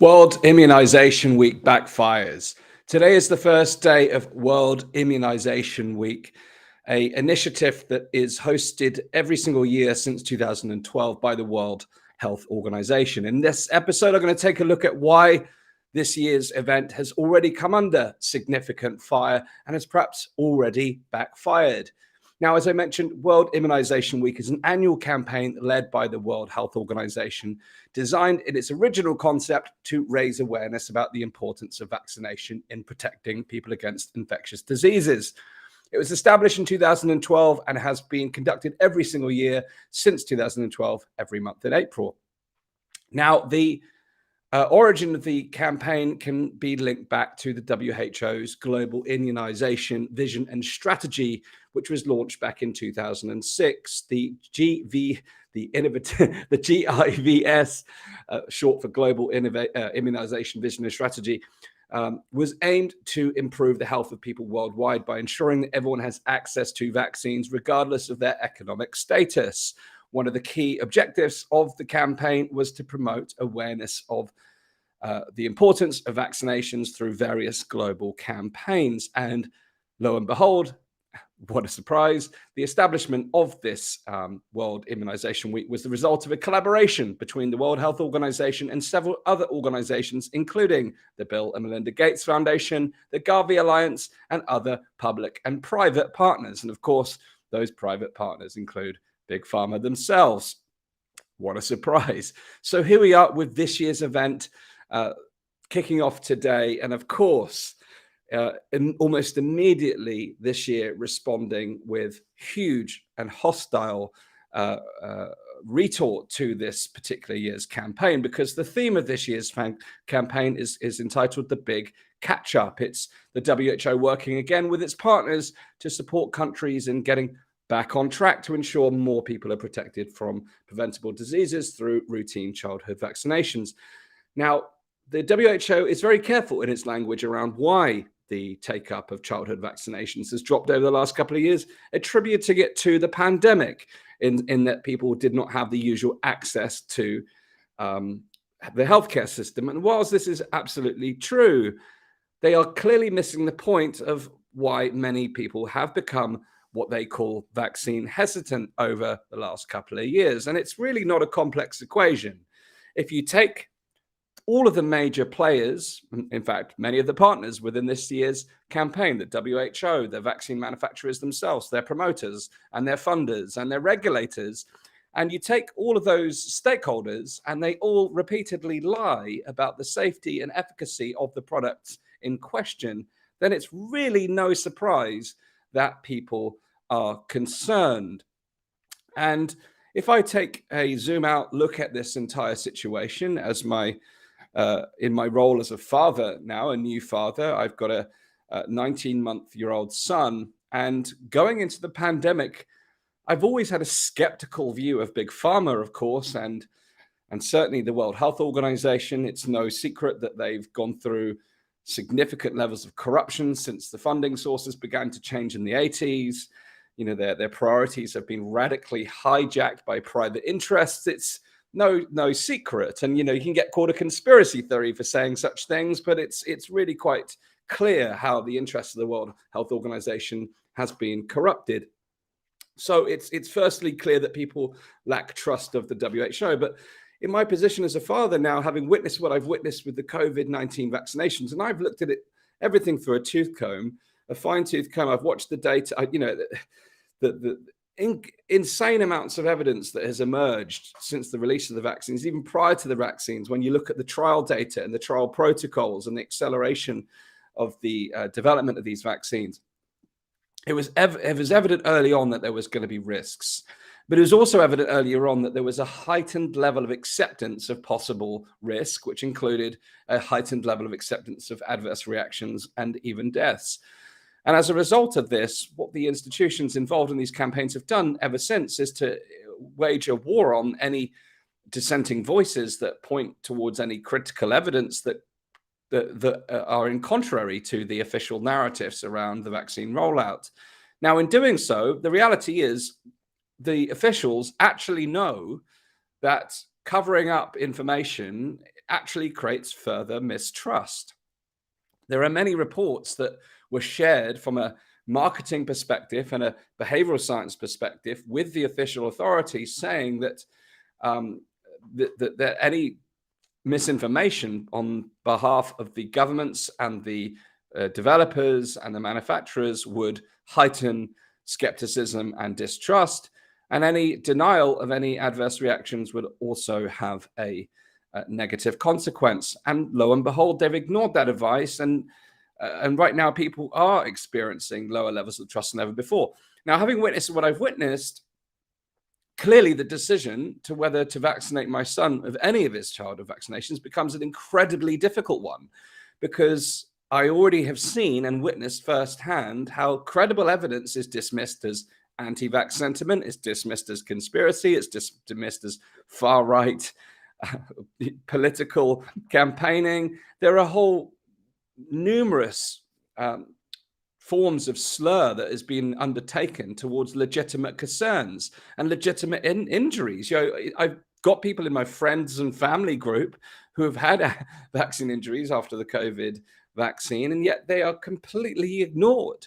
World Immunization Week backfires. Today is the first day of World Immunization Week, an initiative that is hosted every single year since 2012 by the World Health Organization. In this episode, I'm going to take a look at why this year's event has already come under significant fire and has perhaps already backfired. Now, as I mentioned, World Immunization Week is an annual campaign led by the World Health Organization, designed in its original concept to raise awareness about the importance of vaccination in protecting people against infectious diseases. It was established in 2012 and has been conducted every single year since 2012, every month in April. Now, the origin of the campaign can be linked back to the WHO's Global Immunization Vision and Strategy, which was launched back in 2006. The GIVS, short for Global Immunization Vision and Strategy, was aimed to improve the health of people worldwide by ensuring that everyone has access to vaccines, regardless of their economic status. One of the key objectives of the campaign was to promote awareness of the importance of vaccinations through various global campaigns. And lo and behold, what a surprise, the establishment of this World Immunization Week was the result of a collaboration between the World Health Organization and several other organizations, including the Bill and Melinda Gates Foundation, the Gavi Alliance, and other public and private partners. And of course, those private partners include Big Pharma themselves. What a surprise. So here we are with this year's event kicking off today. And of course, almost immediately this year responding with huge and hostile retort to this particular year's campaign, because the theme of this year's campaign is entitled The Big Catch Up. It's the WHO working again with its partners to support countries in getting back on track to ensure more people are protected from preventable diseases through routine childhood vaccinations. Now, the WHO is very careful in its language around why the take-up of childhood vaccinations has dropped over the last couple of years, attributing it to the pandemic, in that people did not have the usual access to the healthcare system. And whilst this is absolutely true, they are clearly missing the point of why many people have become what they call vaccine hesitant over the last couple of years. And it's really not a complex equation. If you take all of the major players, in fact, many of the partners within this year's campaign, the WHO, the vaccine manufacturers themselves, their promoters and their funders and their regulators, and you take all of those stakeholders and they all repeatedly lie about the safety and efficacy of the products in question, then it's really no surprise that people are concerned. And if I take a zoom out look at this entire situation as in my role as a father now, a new father, I've got a 19-month-old son, and going into the pandemic, I've always had a skeptical view of Big Pharma, of course, and certainly the World Health Organization. It's no secret that they've gone through significant levels of corruption since the funding sources began to change in the 80s. You know, their priorities have been radically hijacked by private interests. It's no secret. And, you know, you can get called a conspiracy theory for saying such things, but it's really quite clear how the interests of the World Health Organization has been corrupted. So it's firstly clear that people lack trust of the WHO. But in my position as a father now, having witnessed what I've witnessed with the COVID-19 vaccinations, and I've looked at it, everything through a tooth comb, a fine tooth comb. I've watched the data, the insane amounts of evidence that has emerged since the release of the vaccines, even prior to the vaccines. When you look at the trial data and the trial protocols and the acceleration of the development of these vaccines, it was evident early on that there was going to be risks. But it was also evident earlier on that there was a heightened level of acceptance of possible risk, which included a heightened level of acceptance of adverse reactions and even deaths. And as a result of this, what the institutions involved in these campaigns have done ever since is to wage a war on any dissenting voices that point towards any critical evidence that are in contrary to the official narratives around the vaccine rollout. Now, in doing so, the reality is the officials actually know that covering up information actually creates further mistrust. There are many reports that were shared from a marketing perspective and a behavioral science perspective with the official authorities saying that that any misinformation on behalf of the governments and the developers and the manufacturers would heighten skepticism and distrust, and any denial of any adverse reactions would also have a negative consequence. And lo and behold, they've ignored that advice, and right now people are experiencing lower levels of trust than ever before. Now, having witnessed what I've witnessed, clearly the decision to whether to vaccinate my son of any of his childhood vaccinations becomes an incredibly difficult one, because I already have seen and witnessed firsthand how credible evidence is dismissed as anti-vax sentiment, it's dismissed as conspiracy, it's dismissed as far-right political campaigning. There are whole numerous forms of slur that has been undertaken towards legitimate concerns and legitimate injuries. I've got people in my friends and family group who have had vaccine injuries after the COVID vaccine, and yet they are completely ignored.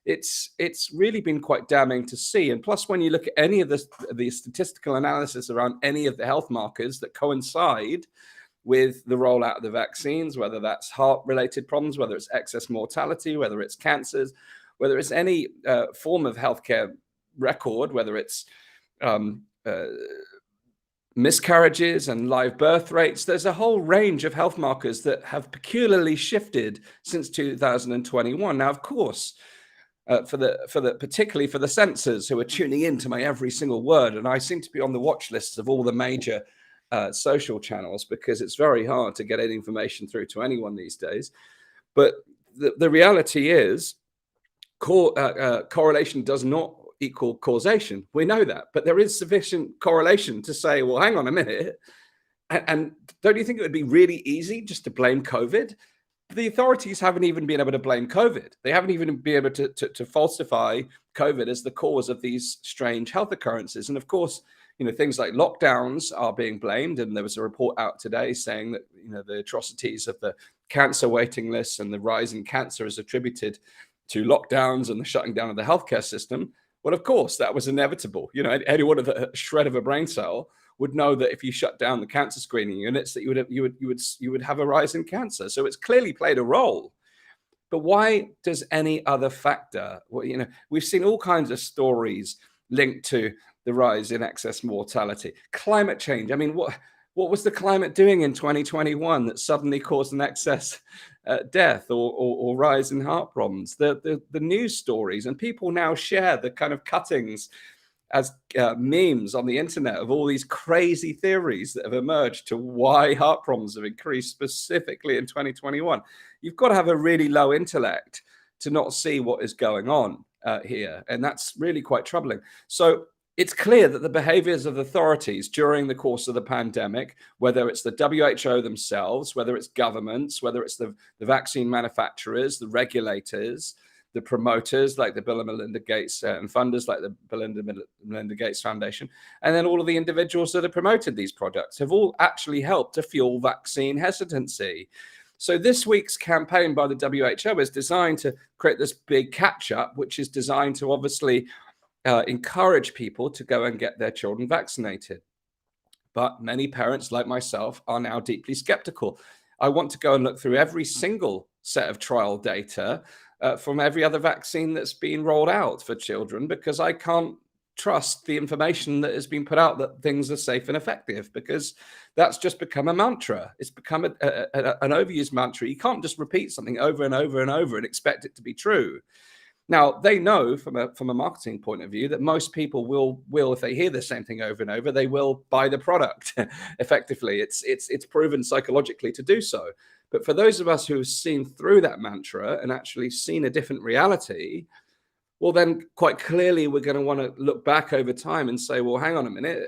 It's really been quite damning to see. And plus, when you look at any of the statistical analysis around any of the health markers that coincide with the rollout of the vaccines, whether that's heart-related problems, whether it's excess mortality, whether it's cancers, whether it's any form of healthcare record, whether it's miscarriages and live birth rates, there's a whole range of health markers that have peculiarly shifted since 2021. Now, of course, particularly for the censors who are tuning into my every single word, and I seem to be on the watch lists of all the major social channels, because it's very hard to get any information through to anyone these days. But the reality is, correlation does not equal causation. We know that, but there is sufficient correlation to say, well, hang on a minute. And don't you think it would be really easy just to blame COVID? The authorities haven't even been able to blame COVID. They haven't even been able to falsify COVID as the cause of these strange health occurrences. And of course, things like lockdowns are being blamed. And there was a report out today saying that, the atrocities of the cancer waiting lists and the rise in cancer is attributed to lockdowns and the shutting down of the healthcare system. Well, of course, that was inevitable. Anyone with a shred of a brain cell would know that if you shut down the cancer screening units, that you would have a rise in cancer. So it's clearly played a role. But why does any other factor? Well, we've seen all kinds of stories linked to the rise in excess mortality, climate change. I mean, what was the climate doing in 2021 that suddenly caused an excess death or rise in heart problems? The news stories, and people now share the kind of cuttings as memes on the internet of all these crazy theories that have emerged to why heart problems have increased specifically in 2021. You've got to have a really low intellect to not see what is going on here. And that's really quite troubling. So it's clear that the behaviors of authorities during the course of the pandemic, whether it's the WHO themselves, whether it's governments, whether it's the vaccine manufacturers, the regulators, the promoters like the Bill and Melinda Gates and funders like the Bill and Melinda Gates Foundation, and then all of the individuals that have promoted these products have all actually helped to fuel vaccine hesitancy. So this week's campaign by the WHO is designed to create this big catch-up, which is designed to obviously encourage people to go and get their children vaccinated. But many parents like myself are now deeply skeptical. I want to go and look through every single set of trial data from every other vaccine that's been rolled out for children, because I can't trust the information that has been put out that things are safe and effective, because that's just become a mantra. It's become an overused mantra. You can't just repeat something over and over and over and expect it to be true. Now, they know from a marketing point of view that most people will, if they hear the same thing over and over, they will buy the product effectively. It's proven psychologically to do so. But for those of us who have seen through that mantra and actually seen a different reality, well, then quite clearly we're going to want to look back over time and say, well, hang on a minute,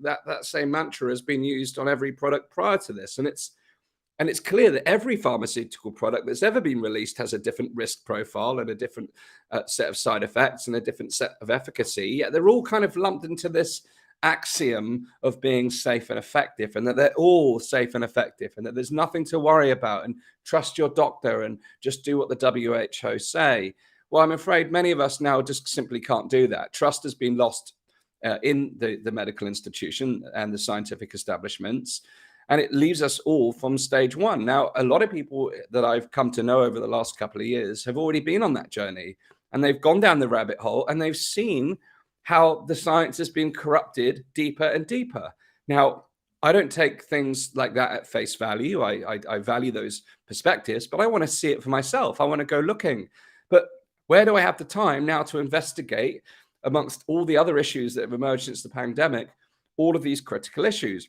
that same mantra has been used on every product prior to this. And it's clear that every pharmaceutical product that's ever been released has a different risk profile and a different set of side effects and a different set of efficacy. Yet they're all kind of lumped into this axiom of being safe and effective, and that they're all safe and effective, and that there's nothing to worry about, and trust your doctor and just do what the WHO say. Well, I'm afraid many of us now just simply can't do that. Trust has been lost in the medical institution and the scientific establishments, and it leaves us all from stage one. Now, a lot of people that I've come to know over the last couple of years have already been on that journey, and they've gone down the rabbit hole, and they've seen how the science has been corrupted deeper and deeper. Now, I don't take things like that at face value. I value those perspectives, but I want to see it for myself. I want to go looking. But where do I have the time now to investigate, amongst all the other issues that have emerged since the pandemic, all of these critical issues?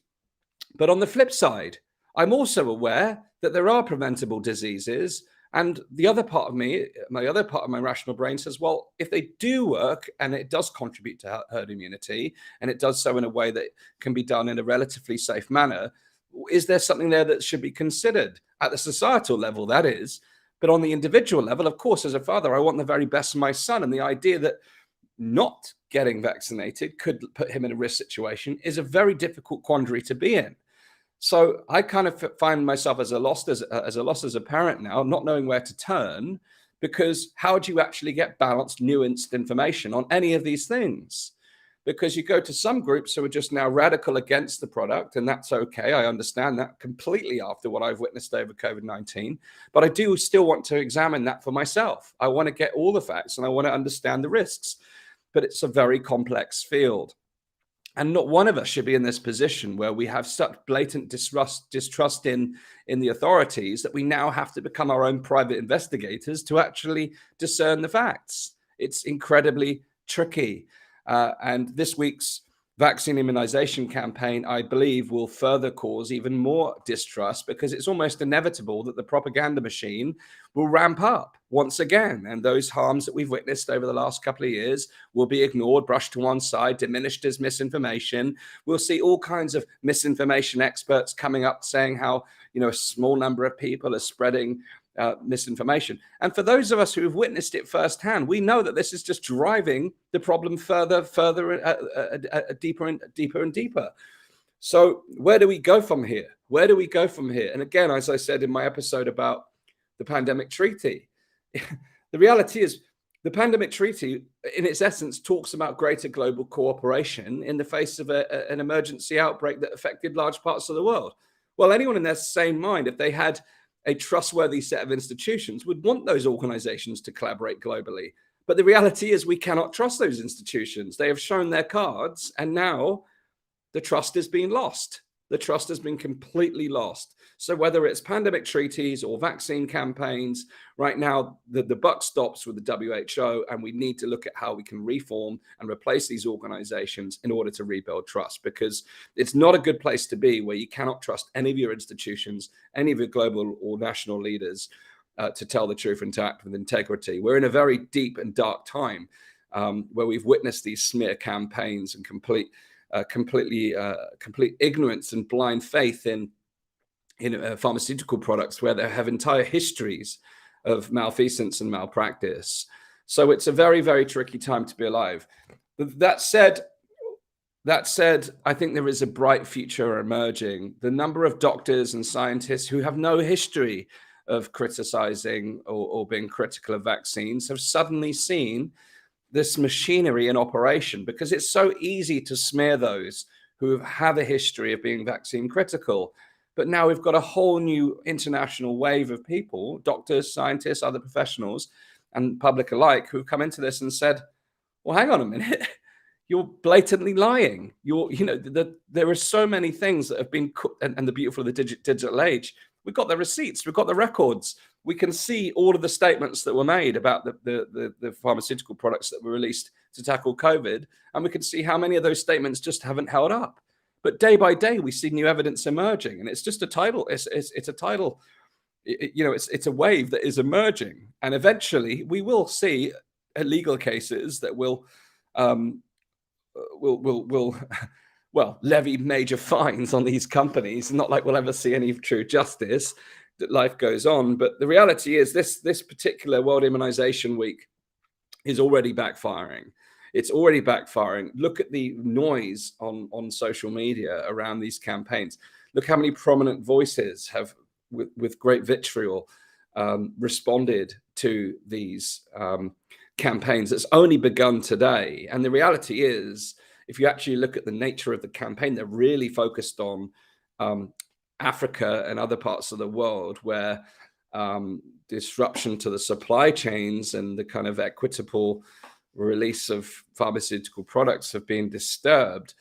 But on the flip side, I'm also aware that there are preventable diseases. And the other part of me, my other part of my rational brain says, well, if they do work and it does contribute to herd immunity, and it does so in a way that can be done in a relatively safe manner, is there something there that should be considered at the societal level? That is. But on the individual level, of course, as a father, I want the very best for my son. And the idea that not getting vaccinated could put him in a risk situation is a very difficult quandary to be in. So I kind of find myself as a loss as a parent now, not knowing where to turn, because how do you actually get balanced, nuanced information on any of these things? Because you go to some groups who are just now radical against the product, and that's okay. I understand that completely after what I've witnessed over COVID-19. But I do still want to examine that for myself. I want to get all the facts and I want to understand the risks. But it's a very complex field. And not one of us should be in this position where we have such blatant distrust in the authorities that we now have to become our own private investigators to actually discern the facts. It's incredibly tricky. And this week's vaccine immunization campaign, I believe, will further cause even more distrust, because it's almost inevitable that the propaganda machine will ramp up once again. And those harms that we've witnessed over the last couple of years will be ignored, brushed to one side, diminished as misinformation. We'll see all kinds of misinformation experts coming up saying how, a small number of people are spreading misinformation. And for those of us who have witnessed it firsthand, we know that this is just driving the problem further, deeper and deeper. So where do we go from here? Where do we go from here? And again, as I said in my episode about the pandemic treaty, the reality is the pandemic treaty, in its essence, talks about greater global cooperation in the face of an emergency outbreak that affected large parts of the world. Well, anyone in their sane mind, if they had a trustworthy set of institutions, would want those organizations to collaborate globally. But the reality is we cannot trust those institutions. They have shown their cards, and now the trust has been lost. The trust has been completely lost. So whether it's pandemic treaties or vaccine campaigns, right now the buck stops with the WHO, and we need to look at how we can reform and replace these organizations in order to rebuild trust, because it's not a good place to be where you cannot trust any of your institutions, any of your global or national leaders to tell the truth and to act with integrity. We're in a very deep and dark time where we've witnessed these smear campaigns and complete ignorance and blind faith in pharmaceutical products, where they have entire histories of malfeasance and malpractice. So it's a very, very tricky time to be alive. That said, I think there is a bright future emerging. The number of doctors and scientists who have no history of criticizing or being critical of vaccines have suddenly seen this machinery in operation, because it's so easy to smear those who have a history of being vaccine critical. But now we've got a whole new international wave of people, doctors, scientists, other professionals, and public alike, who've come into this and said, well, hang on a minute, you're blatantly lying. There are so many things that have been cooked, and the beautiful of the digital age, we've got the receipts, we've got the records. We can see all of the statements that were made about the pharmaceutical products that were released to tackle COVID. And we can see how many of those statements just haven't held up. But day by day, we see new evidence emerging. And it's just a tidal, it's a tidal, it's a wave that is emerging. And eventually we will see legal cases that will levy major fines on these companies. Not like we'll ever see any true justice. That life goes on. But the reality is this particular World Immunization Week is already backfiring. It's already backfiring. Look at the noise on social media around these campaigns. Look how many prominent voices have, with great vitriol, responded to these campaigns. It's only begun today. And the reality is, if you actually look at the nature of the campaign, they're really focused on Africa and other parts of the world where disruption to the supply chains and the kind of equitable release of pharmaceutical products have been disturbed.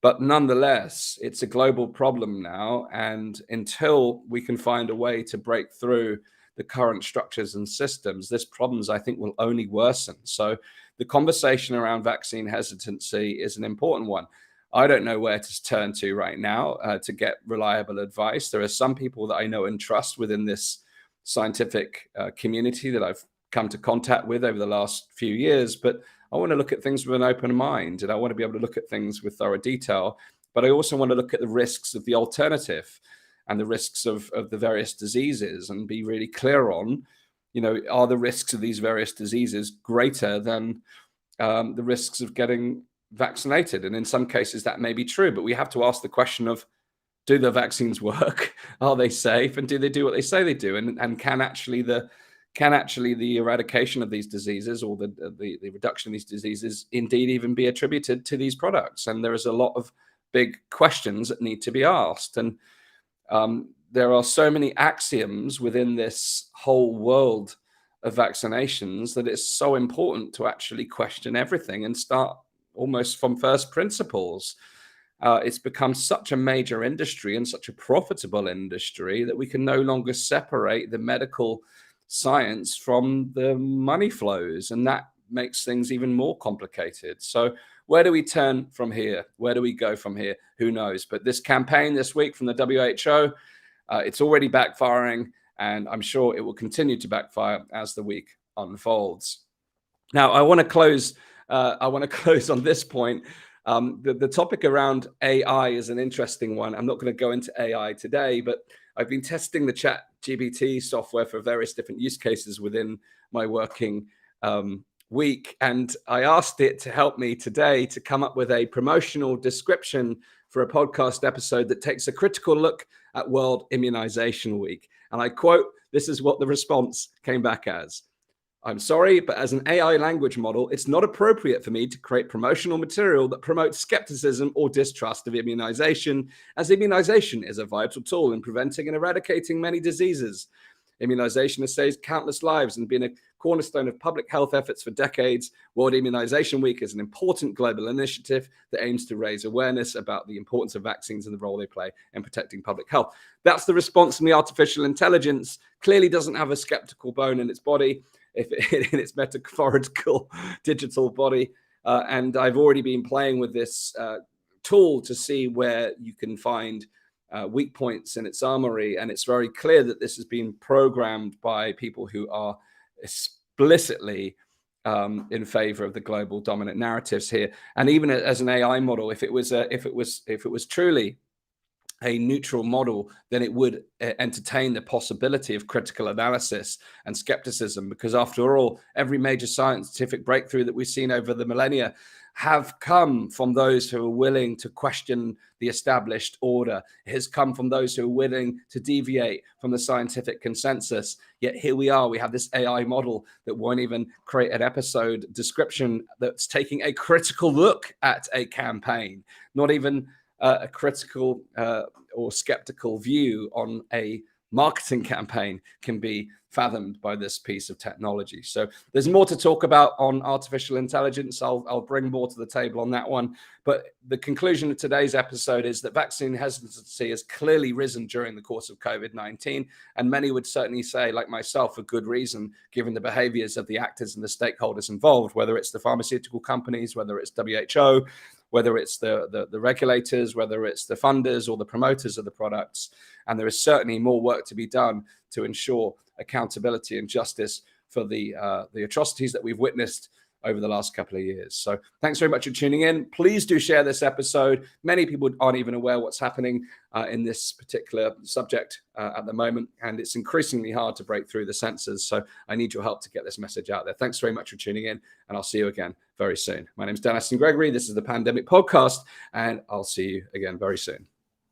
But nonetheless, it's a global problem now. And until we can find a way to break through the current structures and systems, this problems, I think, will only worsen. So the conversation around vaccine hesitancy is an important one. I don't know where to turn to right now to get reliable advice. There are some people that I know and trust within this scientific community that I've come to contact with over the last few years, but I want to look at things with an open mind, and I want to be able to look at things with thorough detail. But I also want to look at the risks of the alternative and the risks of the various diseases, and be really clear on, are the risks of these various diseases greater than the risks of getting vaccinated? And in some cases that may be true, but we have to ask the question of, do the vaccines work? Are they safe? And do they do what they say they do? And can actually the eradication of these diseases, or the reduction of these diseases, indeed even be attributed to these products? And there is a lot of big questions that need to be asked. And there are so many axioms within this whole world of vaccinations that it's so important to actually question everything and start almost from first principles. It's become such a major industry and such a profitable industry that we can no longer separate the medical science from the money flows, and that makes things even more complicated. So where do we turn from here? Where do we go from here? Who knows? But this campaign this week from the WHO, it's already backfiring, and I'm sure it will continue to backfire as the week unfolds. Now, I want to close on this point. The topic around AI is an interesting one. I'm not going to go into AI today, but I've been testing the ChatGPT software for various different use cases within my working week. And I asked it to help me today to come up with a promotional description for a podcast episode that takes a critical look at World Immunization Week. And I quote, this is what the response came back as: "I'm sorry, but as an AI language model, it's not appropriate for me to create promotional material that promotes skepticism or distrust of immunization, as immunization is a vital tool in preventing and eradicating many diseases. Immunization has saved countless lives and been a cornerstone of public health efforts for decades. World Immunization Week is an important global initiative that aims to raise awareness about the importance of vaccines and the role they play in protecting public health." That's the response from the artificial intelligence. Clearly doesn't have a skeptical bone in its body, in its metaphorical digital body. And I've already been playing with this tool to see where you can find weak points in its armory. And it's very clear that this has been programmed by people who are explicitly in favor of the global dominant narratives here. And even as an AI model, if it was truly a neutral model, then it would entertain the possibility of critical analysis and skepticism, because after all, every major scientific breakthrough that we've seen over the millennia have come from those who are willing to question the established order. It has come from those who are willing to deviate from the scientific consensus. Yet here we are, we have this AI model that won't even create an episode description that's taking a critical look at a campaign, not even a critical or skeptical view on a marketing campaign can be fathomed by this piece of technology. So there's more to talk about on artificial intelligence. I'll bring more to the table on that one. But the conclusion of today's episode is that vaccine hesitancy has clearly risen during the course of COVID-19. And many would certainly say, like myself, for good reason, given the behaviors of the actors and the stakeholders involved, whether it's the pharmaceutical companies, whether it's WHO, whether it's the regulators, whether it's the funders or the promoters of the products. And there is certainly more work to be done to ensure accountability and justice for the atrocities that we've witnessed over the last couple of years. So thanks very much for tuning in. Please do share this episode. Many people aren't even aware what's happening in this particular subject at the moment, and it's increasingly hard to break through the censors. So I need your help to get this message out there. Thanks very much for tuning in, and I'll see you again very soon. My name is Astin-Gregory. This is the Pandemic Podcast, and I'll see you again very soon.